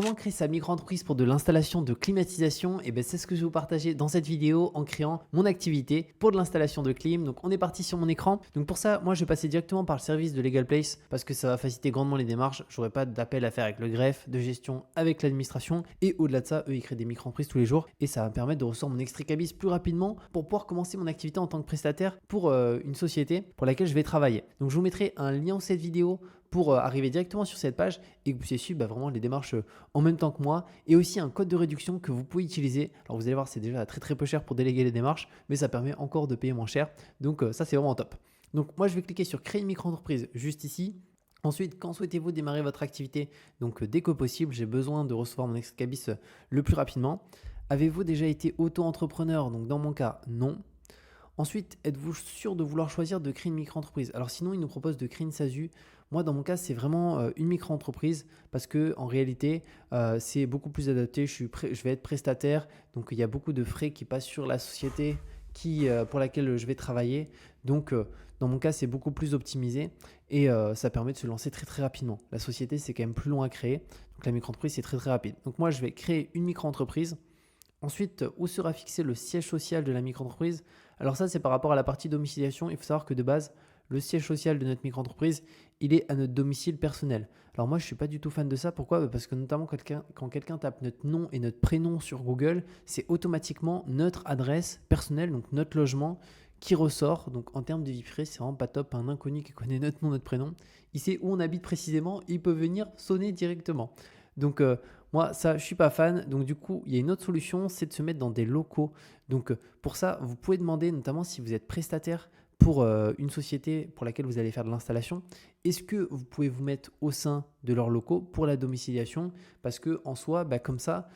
Comment créer sa micro-entreprise pour de l'installation de climatisation? Et ben, c'est ce que je vais vous partager dans cette vidéo en créant mon activité pour de l'installation de clim. Donc on est parti sur mon écran. Donc pour ça, moi je vais passer directement par le service de Legal Place parce que ça va faciliter grandement les démarches. J'aurai pas d'appel à faire avec le greffe, de gestion avec l'administration. Et au-delà de ça, eux ils créent des micro-entreprises tous les jours et ça va me permettre de recevoir mon extrait cabis plus rapidement pour pouvoir commencer mon activité en tant que prestataire pour une société pour laquelle je vais travailler. Donc je vous mettrai un lien en cette vidéo pour arriver directement sur cette page et que vous puissiez suivre vraiment les démarches en même temps que moi, et aussi un code de réduction que vous pouvez utiliser. Alors vous allez voir, c'est déjà très très peu cher pour déléguer les démarches, mais ça permet encore de payer moins cher. Donc ça c'est vraiment top. Donc moi je vais cliquer sur créer une micro-entreprise juste ici. Ensuite, quand souhaitez-vous démarrer votre activité? Donc dès que possible, j'ai besoin de recevoir mon extrait cabis le plus rapidement. Avez-vous déjà été auto-entrepreneur? Donc dans mon cas, non. Ensuite, êtes-vous sûr de vouloir choisir de créer une micro-entreprise? Alors sinon, il nous propose de créer une SASU. Moi, dans mon cas, c'est vraiment une micro-entreprise parce que en réalité, c'est beaucoup plus adapté. Je vais être prestataire, donc il y a beaucoup de frais qui passent sur la société pour laquelle je vais travailler. Donc, dans mon cas, c'est beaucoup plus optimisé et ça permet de se lancer très très rapidement. La société, c'est quand même plus long à créer. Donc la micro-entreprise, c'est très très rapide. Donc moi, je vais créer une micro-entreprise. Ensuite, où sera fixé le siège social de la micro-entreprise? Alors ça, c'est par rapport à la partie domiciliation. Il faut savoir que de base, le siège social de notre micro-entreprise, il est à notre domicile personnel. Alors moi, je ne suis pas du tout fan de ça. Pourquoi? Parce que notamment quand quelqu'un tape notre nom et notre prénom sur Google, c'est automatiquement notre adresse personnelle, donc notre logement, qui ressort. Donc en termes de vie privée, c'est vraiment pas top. Un inconnu qui connaît notre nom, notre prénom, il sait où on habite précisément, il peut venir sonner directement. Donc moi, ça, je suis pas fan. Donc du coup, il y a une autre solution, c'est de se mettre dans des locaux. Donc pour ça, vous pouvez demander, notamment si vous êtes prestataire pour une société pour laquelle vous allez faire de l'installation, est-ce que vous pouvez vous mettre au sein de leurs locaux pour la domiciliation? Parce que en soi, comme ça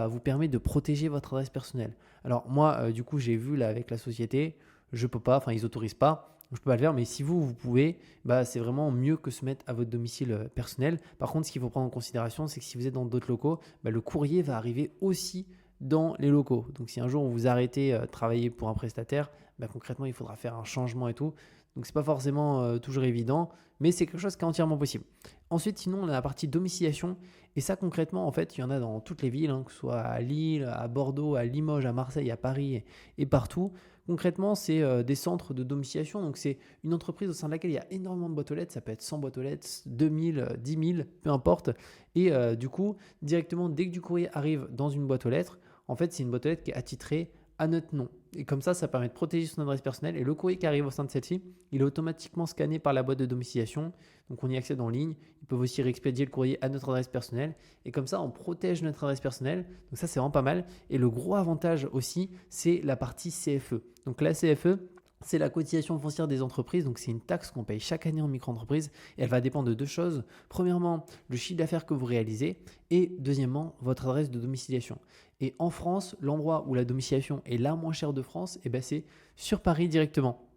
vous permet de protéger votre adresse personnelle. Alors moi, du coup, j'ai vu là avec la société, je peux pas, enfin ils autorisent pas. Je ne peux pas le faire, mais si vous pouvez, c'est vraiment mieux que se mettre à votre domicile personnel. Par contre, ce qu'il faut prendre en considération, c'est que si vous êtes dans d'autres locaux, le courrier va arriver aussi dans les locaux. Donc, si un jour vous arrêtez de travailler pour un prestataire, concrètement, il faudra faire un changement et tout. Donc, ce n'est pas forcément toujours évident, mais c'est quelque chose qui est entièrement possible. Ensuite, sinon, on a la partie domiciliation. Et ça, concrètement, en fait, il y en a dans toutes les villes, que ce soit à Lille, à Bordeaux, à Limoges, à Marseille, à Paris et partout. Concrètement, c'est des centres de domiciliation. Donc, c'est une entreprise au sein de laquelle il y a énormément de boîtes aux lettres. Ça peut être 100 boîtes aux lettres, 2000, 10 000, peu importe. Et du coup, directement, dès que du courrier arrive dans une boîte aux lettres, en fait, c'est une boîte aux lettres qui est attitrée à notre nom. Et comme ça permet de protéger son adresse personnelle. Et le courrier qui arrive au sein de celle-ci, il est automatiquement scanné par la boîte de domiciliation. Donc, on y accède en ligne. Ils peuvent aussi réexpédier le courrier à notre adresse personnelle. Et comme ça, on protège notre adresse personnelle. Donc, ça, c'est vraiment pas mal. Et le gros avantage aussi, c'est la partie CFE. Donc, la CFE, c'est la cotisation foncière des entreprises, donc c'est une taxe qu'on paye chaque année en micro-entreprise et elle va dépendre de deux choses. Premièrement, le chiffre d'affaires que vous réalisez et deuxièmement, votre adresse de domiciliation. Et en France, l'endroit où la domiciliation est la moins chère de France, c'est sur Paris directement.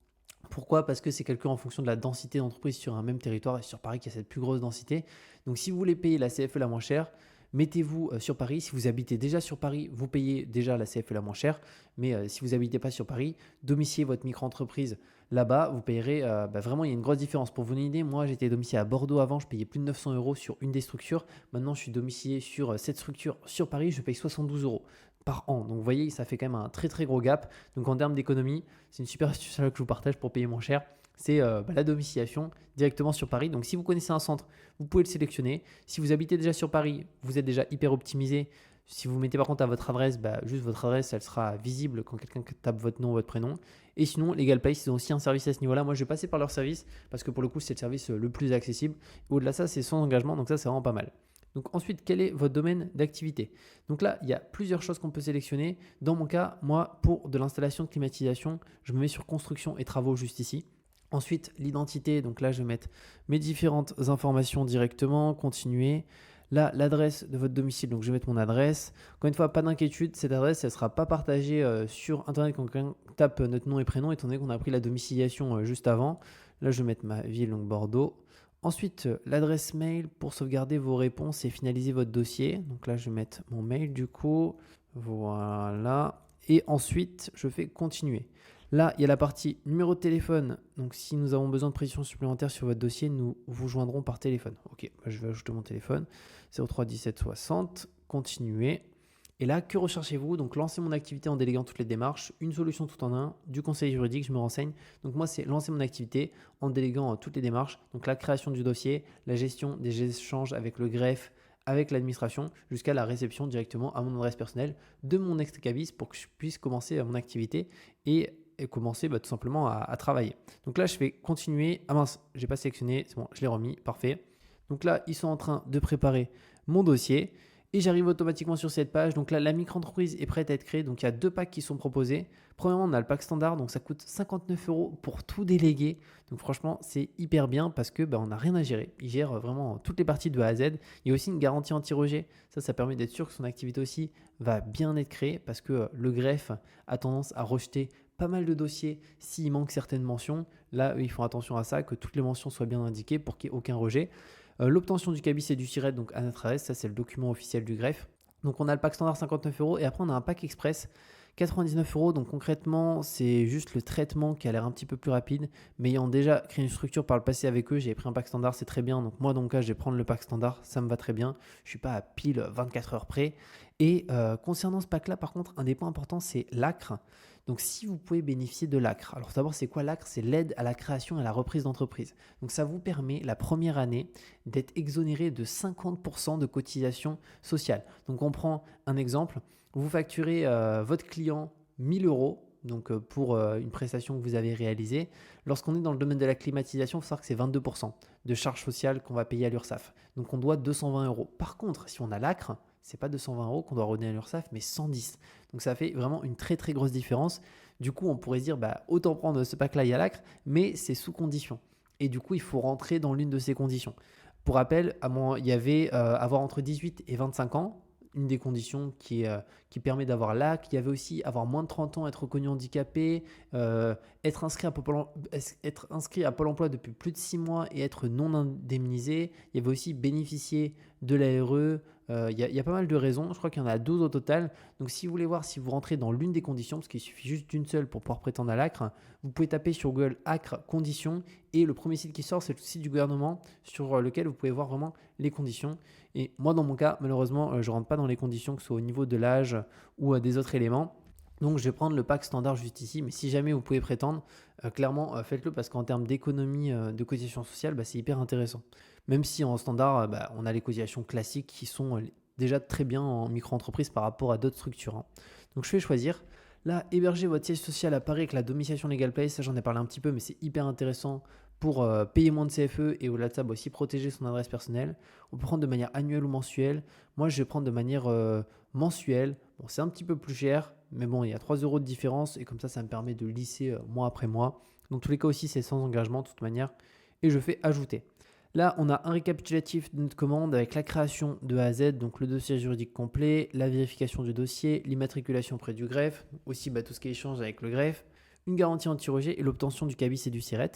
Pourquoi? Parce que c'est calculé en fonction de la densité d'entreprise sur un même territoire et sur Paris qui a cette plus grosse densité. Donc si vous voulez payer la CFE la moins chère, mettez-vous sur Paris. Si vous habitez déjà sur Paris, vous payez déjà la CFE la moins chère. Mais si vous n'habitez pas sur Paris, domiciliez votre micro-entreprise là-bas, vous payerez. Vraiment, il y a une grosse différence. Pour vous donner une idée, moi j'étais domicilié à Bordeaux avant, je payais plus de 900 euros sur une des structures. Maintenant, je suis domicilié sur cette structure sur Paris, je paye 72 euros par an. Donc vous voyez, ça fait quand même un très très gros gap. Donc en termes d'économie, c'est une super astuce que je vous partage pour payer moins cher. C'est la domiciliation directement sur Paris. Donc si vous connaissez un centre, vous pouvez le sélectionner. Si vous habitez déjà sur Paris, vous êtes déjà hyper optimisé. Si vous mettez par contre à votre adresse, juste votre adresse, elle sera visible quand quelqu'un tape votre nom, votre prénom. Et sinon, Legal Place, ils ont aussi un service à ce niveau-là. Moi, je vais passer par leur service parce que pour le coup, c'est le service le plus accessible. Au-delà de ça, c'est sans engagement. Donc ça, c'est vraiment pas mal. Donc ensuite, quel est votre domaine d'activité? Donc là, il y a plusieurs choses qu'on peut sélectionner. Dans mon cas, moi, pour de l'installation de climatisation, je me mets sur construction et travaux juste ici. Ensuite, l'identité, donc là, je vais mettre mes différentes informations directement, continuer. Là, l'adresse de votre domicile, donc je vais mettre mon adresse. Encore une fois, pas d'inquiétude, cette adresse, elle ne sera pas partagée sur Internet quand quelqu'un tape notre nom et prénom, étant donné qu'on a pris la domiciliation juste avant. Là, je vais mettre ma ville, donc Bordeaux. Ensuite, l'adresse mail pour sauvegarder vos réponses et finaliser votre dossier. Donc là, je vais mettre mon mail du coup. Voilà. Et ensuite, je fais continuer. Là, il y a la partie numéro de téléphone. Donc, si nous avons besoin de précision supplémentaire sur votre dossier, nous vous joindrons par téléphone. Ok, je vais ajouter mon téléphone. 03 17 60. Continuer. Et là, que recherchez-vous? Donc, lancer mon activité en déléguant toutes les démarches, une solution tout en un, du conseil juridique, je me renseigne. Donc, moi, c'est lancer mon activité en déléguant toutes les démarches. Donc, la création du dossier, la gestion des échanges avec le greffe, avec l'administration, jusqu'à la réception directement à mon adresse personnelle de mon ex-cabis pour que je puisse commencer mon activité et commencer tout simplement à travailler. Donc là, je fais continuer. Ah mince, j'ai pas sélectionné, c'est bon, je l'ai remis, parfait. Donc là, ils sont en train de préparer mon dossier. Et j'arrive automatiquement sur cette page. Donc là, la micro-entreprise est prête à être créée. Donc il y a 2 packs qui sont proposés. Premièrement, on a le pack standard. Donc ça coûte 59 € pour tout déléguer. Donc franchement, c'est hyper bien parce que on n'a rien à gérer. Il gère vraiment toutes les parties de A à Z. Il y a aussi une garantie anti-rejet. Ça permet d'être sûr que son activité aussi va bien être créée parce que le greffe a tendance à rejeter pas mal de dossiers s'il manque certaines mentions. Là, ils font attention à ça, que toutes les mentions soient bien indiquées pour qu'il n'y ait aucun rejet. L'obtention du cabis et du siret, donc à notre adresse, ça c'est le document officiel du greffe. Donc on a le pack standard 59 € et après on a un pack express 99 €. Donc concrètement, c'est juste le traitement qui a l'air un petit peu plus rapide. Mais ayant déjà créé une structure par le passé avec eux, j'ai pris un pack standard, c'est très bien. Donc moi, dans mon cas, je vais prendre le pack standard, ça me va très bien. Je ne suis pas à pile 24 heures près. Et concernant ce pack-là, par contre, un des points importants, c'est l'ACRE. Donc si vous pouvez bénéficier de l'ACRE. Alors d'abord, c'est quoi l'ACRE? C'est l'aide à la création et à la reprise d'entreprise. Donc ça vous permet la première année d'être exonéré de 50% de cotisation sociale. Donc on prend un exemple. Vous facturez votre client 1000 €, donc pour une prestation que vous avez réalisée. Lorsqu'on est dans le domaine de la climatisation, il faut savoir que c'est 22% de charges sociales qu'on va payer à l'URSSAF. Donc on doit 220 €. Par contre, si on a l'ACRE, c'est pas 220 € qu'on doit redonner à l'URSSAF, mais 110. Donc ça fait vraiment une très très grosse différence. Du coup, on pourrait se dire autant prendre ce pack-là, il y a l'ACRE, mais c'est sous condition. Et du coup, il faut rentrer dans l'une de ces conditions. Pour rappel, il y avait avoir entre 18 et 25 ans, une des conditions qui permet d'avoir l'ACRE. Il y avait aussi avoir moins de 30 ans, être reconnu handicapé, être inscrit à Pôle emploi depuis plus de 6 mois et être non indemnisé. Il y avait aussi bénéficier de l'ARE. Il y a pas mal de raisons. Je crois qu'il y en a 12 au total. Donc si vous voulez voir si vous rentrez dans l'une des conditions, parce qu'il suffit juste d'une seule pour pouvoir prétendre à l'ACRE, vous pouvez taper sur Google ACRE conditions et le premier site qui sort, c'est le site du gouvernement sur lequel vous pouvez voir vraiment les conditions. Et moi, dans mon cas, malheureusement, je ne rentre pas dans les conditions, que ce soit au niveau de l'âge ou des autres éléments. Donc, je vais prendre le pack standard juste ici. Mais si jamais vous pouvez prétendre, clairement, faites-le parce qu'en termes d'économie de cotisation sociale, c'est hyper intéressant. Même si en standard, on a les cotisations classiques qui sont déjà très bien en micro-entreprise par rapport à d'autres structures. Hein. Donc, je vais choisir. Là, héberger votre siège social à Paris avec la domiciliation Legal Place, ça j'en ai parlé un petit peu, mais c'est hyper intéressant pour payer moins de CFE et au-delà de ça, aussi protéger son adresse personnelle. On peut prendre de manière annuelle ou mensuelle. Moi, je vais prendre de manière mensuelle. Bon, c'est un petit peu plus cher, mais bon, il y a 3 € de différence et comme ça me permet de lisser mois après mois. Dans tous les cas aussi, c'est sans engagement de toute manière. Et je fais ajouter. Là, on a un récapitulatif de notre commande avec la création de A à Z, donc le dossier juridique complet, la vérification du dossier, l'immatriculation auprès du greffe, aussi tout ce qui est échange avec le greffe, une garantie anti-rejet et l'obtention du cabis et du siret.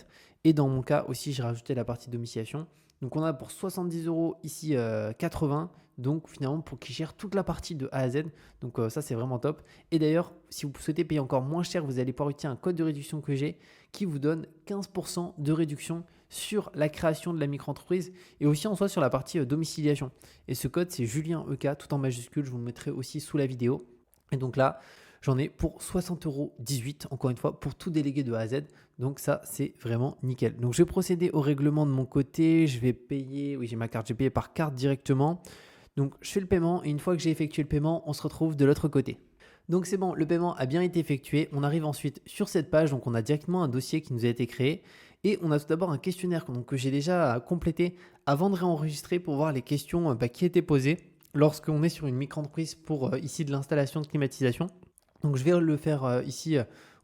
Et dans mon cas aussi, j'ai rajouté la partie domiciliation. Donc on a pour 70 € ici 80, donc finalement pour qui gère toute la partie de A à Z. Donc ça c'est vraiment top. Et d'ailleurs, si vous souhaitez payer encore moins cher, vous allez pouvoir utiliser un code de réduction que j'ai qui vous donne 15% de réduction sur la création de la micro-entreprise et aussi en soi sur la partie domiciliation. Et ce code c'est Julien EK, tout en majuscule, je vous le mettrai aussi sous la vidéo. Et donc là, j'en ai pour 60,18 €, encore une fois, pour tout délégué de A à Z. Donc ça, c'est vraiment nickel. Donc je vais procéder au règlement de mon côté. Je vais payer, oui j'ai ma carte, j'ai payé par carte directement. Donc je fais le paiement et une fois que j'ai effectué le paiement, on se retrouve de l'autre côté. Donc c'est bon, le paiement a bien été effectué. On arrive ensuite sur cette page, donc on a directement un dossier qui nous a été créé. Et on a tout d'abord un questionnaire que j'ai déjà complété avant de réenregistrer pour voir les questions qui étaient posées lorsqu'on est sur une micro-entreprise pour ici de l'installation de climatisation. Donc je vais le faire ici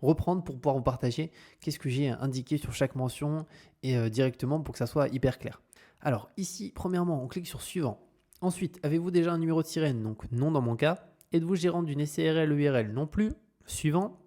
reprendre pour pouvoir vous partager qu'est-ce que j'ai indiqué sur chaque mention et directement pour que ça soit hyper clair. Alors ici, premièrement, on clique sur suivant. Ensuite, avez-vous déjà un numéro de sirène? Donc non dans mon cas. Êtes-vous gérant d'une SCRL URL? Non plus. Suivant.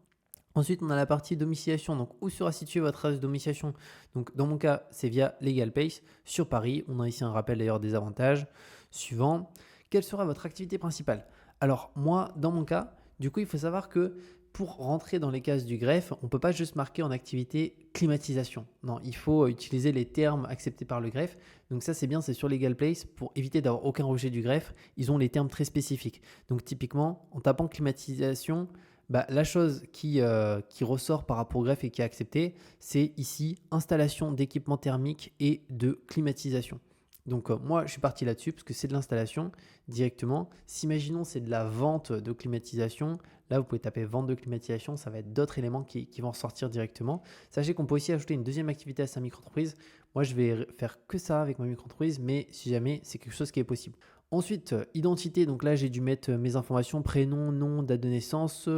Ensuite, on a la partie domiciliation. Donc où sera située votre adresse de domiciliation? Donc dans mon cas, c'est via LegalPace sur Paris. On a ici un rappel d'ailleurs des avantages. Suivant. Quelle sera votre activité principale? Alors moi, dans mon cas, du coup, il faut savoir que pour rentrer dans les cases du greffe, on ne peut pas juste marquer en activité climatisation. Non, il faut utiliser les termes acceptés par le greffe. Donc ça, c'est bien, c'est sur LegalPlace. Pour éviter d'avoir aucun rejet du greffe, ils ont les termes très spécifiques. Donc typiquement, en tapant climatisation, la chose qui ressort par rapport au greffe et qui est acceptée, c'est ici installation d'équipements thermiques et de climatisation. Donc moi, je suis parti là-dessus parce que c'est de l'installation directement. Si imaginons c'est de la vente de climatisation, là vous pouvez taper vente de climatisation, ça va être d'autres éléments qui vont ressortir directement. Sachez qu'on peut aussi ajouter une deuxième activité à sa micro-entreprise. Moi, je vais faire que ça avec ma micro-entreprise, mais si jamais, c'est quelque chose qui est possible. Ensuite, identité, donc là j'ai dû mettre mes informations, prénom, nom, date de naissance,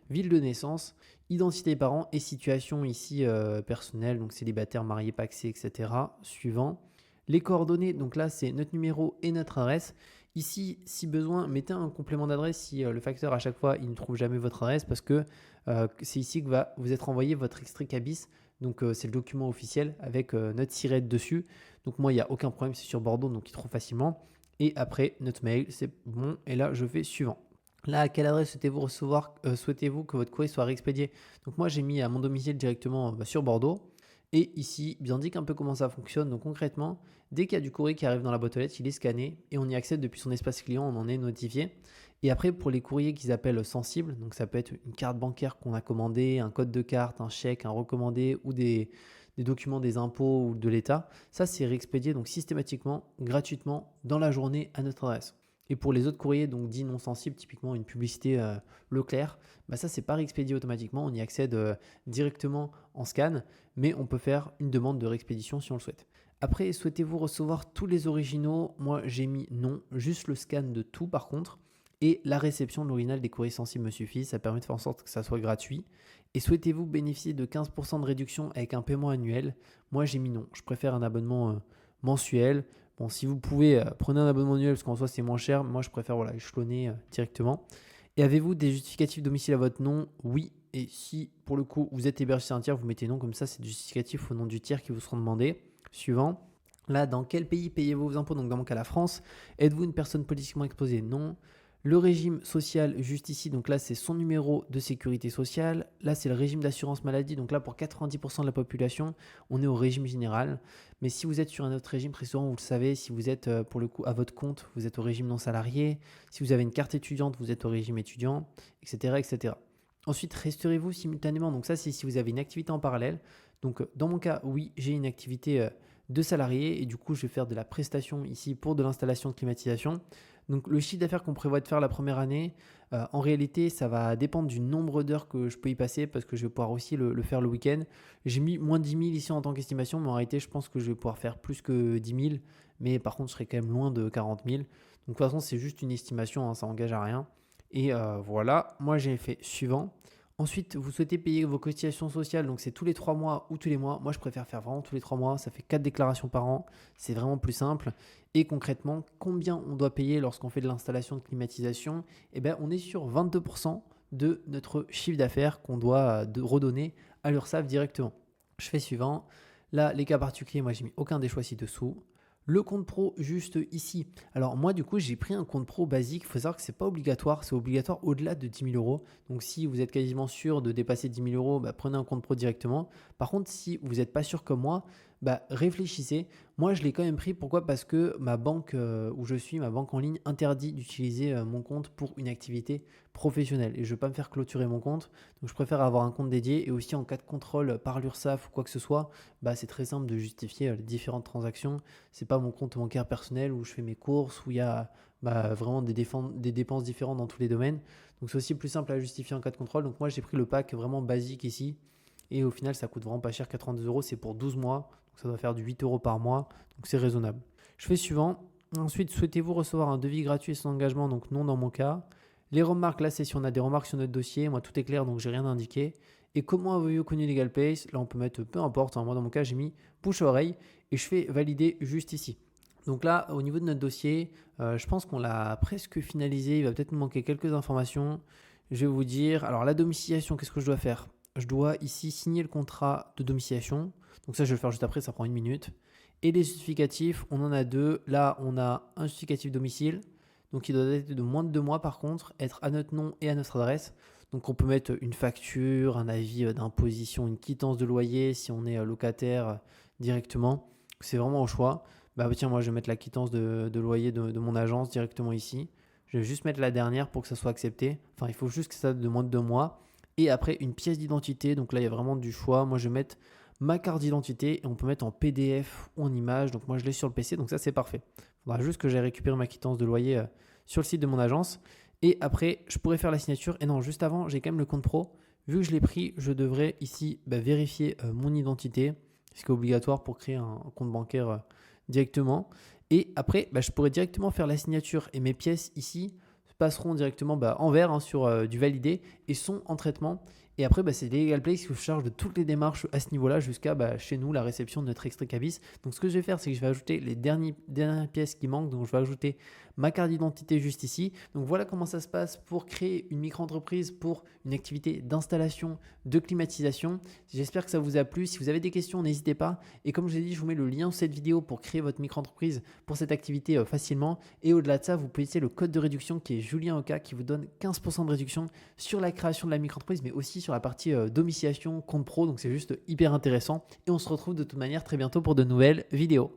ville de naissance, identité des parents et situation ici personnelle, donc célibataire, marié, pacsé, etc. Suivant. Les coordonnées, donc là c'est notre numéro et notre adresse. Ici, si besoin, mettez un complément d'adresse si le facteur à chaque fois il ne trouve jamais votre adresse parce que c'est ici que va vous être envoyé votre extrait CABIS. Donc c'est le document officiel avec notre SIRET dessus. Donc moi il n'y a aucun problème, c'est sur Bordeaux donc il trouve facilement. Et après notre mail, c'est bon. Et là je fais suivant. Là, à quelle adresse souhaitez-vous recevoir, souhaitez-vous que votre courrier soit réexpédié? Donc moi j'ai mis à mon domicile directement sur Bordeaux. Et ici, il indique un peu comment ça fonctionne. Donc concrètement, dès qu'il y a du courrier qui arrive dans la boîte aux lettres, il est scanné et on y accède depuis son espace client, on en est notifié. Et après, pour les courriers qu'ils appellent sensibles, donc ça peut être une carte bancaire qu'on a commandée, un code de carte, un chèque, un recommandé ou des documents des impôts ou de l'État, ça c'est réexpédié donc systématiquement, gratuitement, dans la journée à notre adresse. Et pour les autres courriers, donc dits non sensibles, typiquement une publicité Leclerc, ça c'est pas réexpédié automatiquement, on y accède directement en scan, mais on peut faire une demande de réexpédition si on le souhaite. Après, souhaitez-vous recevoir tous les originaux? Moi j'ai mis non, juste le scan de tout par contre. Et la réception de l'original des courriers sensibles me suffit, ça permet de faire en sorte que ça soit gratuit. Et souhaitez-vous bénéficier de 15% de réduction avec un paiement annuel? Moi j'ai mis non, je préfère un abonnement mensuel. Bon, si vous pouvez, prenez un abonnement annuel parce qu'en soi c'est moins cher. Moi je préfère échelonner directement. Et avez-vous des justificatifs domicile à votre nom? Oui. Et si pour le coup vous êtes hébergé sur un tiers, vous mettez non, comme ça c'est du justificatif au nom du tiers qui vous seront demandés. Suivant. Là, dans quel pays payez-vous vos impôts? Donc dans mon cas la France. Êtes-vous une personne politiquement exposée? Non. Le régime social, juste ici, donc là c'est son numéro de sécurité sociale. Là c'est le régime d'assurance maladie, donc là pour 90% de la population, on est au régime général. Mais si vous êtes sur un autre régime, très souvent vous le savez, si vous êtes pour le coup à votre compte, vous êtes au régime non salarié. Si vous avez une carte étudiante, vous êtes au régime étudiant, etc. etc. Ensuite, resterez-vous simultanément, donc ça c'est si vous avez une activité en parallèle. Donc dans mon cas, oui, j'ai une activité de salarié et du coup je vais faire de la prestation ici pour de l'installation de climatisation. Donc le chiffre d'affaires qu'on prévoit de faire la première année, en réalité, ça va dépendre du nombre d'heures que je peux y passer parce que je vais pouvoir aussi le faire le week-end. J'ai mis moins de 10 000 ici en tant qu'estimation, mais en réalité, je pense que je vais pouvoir faire plus que 10 000. Mais par contre, je serai quand même loin de 40 000. Donc de toute façon, c'est juste une estimation, ça n'engage à rien. Et voilà, moi j'ai fait suivant. Ensuite, vous souhaitez payer vos cotisations sociales, donc c'est tous les 3 mois ou tous les mois. Moi, je préfère faire vraiment tous les 3 mois. Ça fait 4 déclarations par an. C'est vraiment plus simple. Et concrètement, combien on doit payer lorsqu'on fait de l'installation de climatisation? On est sur 22% de notre chiffre d'affaires qu'on doit redonner à l'URSSAF directement. Je fais suivant. Là, les cas particuliers, moi, j'ai mis aucun des choix ci-dessous. Le compte pro juste ici. Alors moi du coup j'ai pris un compte pro basique. Il faut savoir que c'est pas obligatoire, c'est obligatoire au-delà de 10 000 euros. Donc si vous êtes quasiment sûr de dépasser 10 000 euros, prenez un compte pro directement. Par contre si vous n'êtes pas sûr comme moi, réfléchissez. Moi je l'ai quand même pris. Pourquoi? Parce que ma banque où je suis, ma banque en ligne interdit d'utiliser mon compte pour une activité professionnelle. Et je ne veux pas me faire clôturer mon compte. Donc je préfère avoir un compte dédié. Et aussi en cas de contrôle par l'URSSAF ou quoi que ce soit, c'est très simple de justifier les différentes transactions. C'est pas mon compte bancaire personnel où je fais mes courses, où il y a vraiment des dépenses différentes dans tous les domaines. Donc c'est aussi plus simple à justifier en cas de contrôle. Donc moi j'ai pris le pack vraiment basique ici. Et au final ça coûte vraiment pas cher, 92 euros, c'est pour 12 mois. Donc ça doit faire du 8 euros par mois. Donc c'est raisonnable. Je fais suivant. Ensuite, souhaitez-vous recevoir un devis gratuit et sans engagement? Donc non dans mon cas. Les remarques, là c'est si on a des remarques sur notre dossier. Moi tout est clair donc j'ai rien indiqué. Et comment avez-vous connu LegalPlace? Là on peut mettre peu importe. Moi dans mon cas j'ai mis bouche à oreille. Et je fais valider juste ici. Donc là, au niveau de notre dossier, je pense qu'on l'a presque finalisé. Il va peut-être nous manquer quelques informations. Je vais vous dire, alors la domiciliation, qu'est-ce que je dois faire? Je dois ici signer le contrat de domiciliation. Donc ça, je vais le faire juste après, ça prend 1 minute. Et les justificatifs, on en a 2. Là, on a un justificatif domicile. Donc il doit être de moins de 2 mois par contre, être à notre nom et à notre adresse. Donc on peut mettre une facture, un avis d'imposition, une quittance de loyer si on est locataire directement. C'est vraiment au choix. Bah tiens, moi je vais mettre la quittance de loyer de mon agence directement ici. Je vais juste mettre la dernière pour que ça soit accepté. Enfin, il faut juste que ça date de moins de 2 mois. Et après, une pièce d'identité. Donc là, il y a vraiment du choix. Moi, je vais mettre ma carte d'identité et on peut mettre en PDF ou en image. Donc moi, je l'ai sur le PC. Donc ça, c'est parfait. Il faudra juste que j'aille récupérer ma quittance de loyer sur le site de mon agence. Et après, je pourrais faire la signature. Et non, juste avant, j'ai quand même le compte pro. Vu que je l'ai pris, je devrais ici vérifier mon identité, ce qui est obligatoire pour créer un compte bancaire directement. Et après, je pourrais directement faire la signature et mes pièces ici passeront directement en vert sur du validé et sont en traitement. Et après, c'est Legal Place qui se charge de toutes les démarches à ce niveau-là jusqu'à chez nous, la réception de notre extrait cabis. Donc, ce que je vais faire, c'est que je vais ajouter les dernières pièces qui manquent. Donc, je vais ajouter ma carte d'identité juste ici. Donc, voilà comment ça se passe pour créer une micro-entreprise pour une activité d'installation de climatisation. J'espère que ça vous a plu. Si vous avez des questions, n'hésitez pas. Et comme je vous ai dit, je vous mets le lien de cette vidéo pour créer votre micro-entreprise pour cette activité facilement. Et au-delà de ça, vous pouvez utiliser le code de réduction qui est Julien Oka qui vous donne 15% de réduction sur la création de la micro-entreprise, mais aussi sur la partie domiciliation, compte pro. Donc c'est juste hyper intéressant. Et on se retrouve de toute manière très bientôt pour de nouvelles vidéos.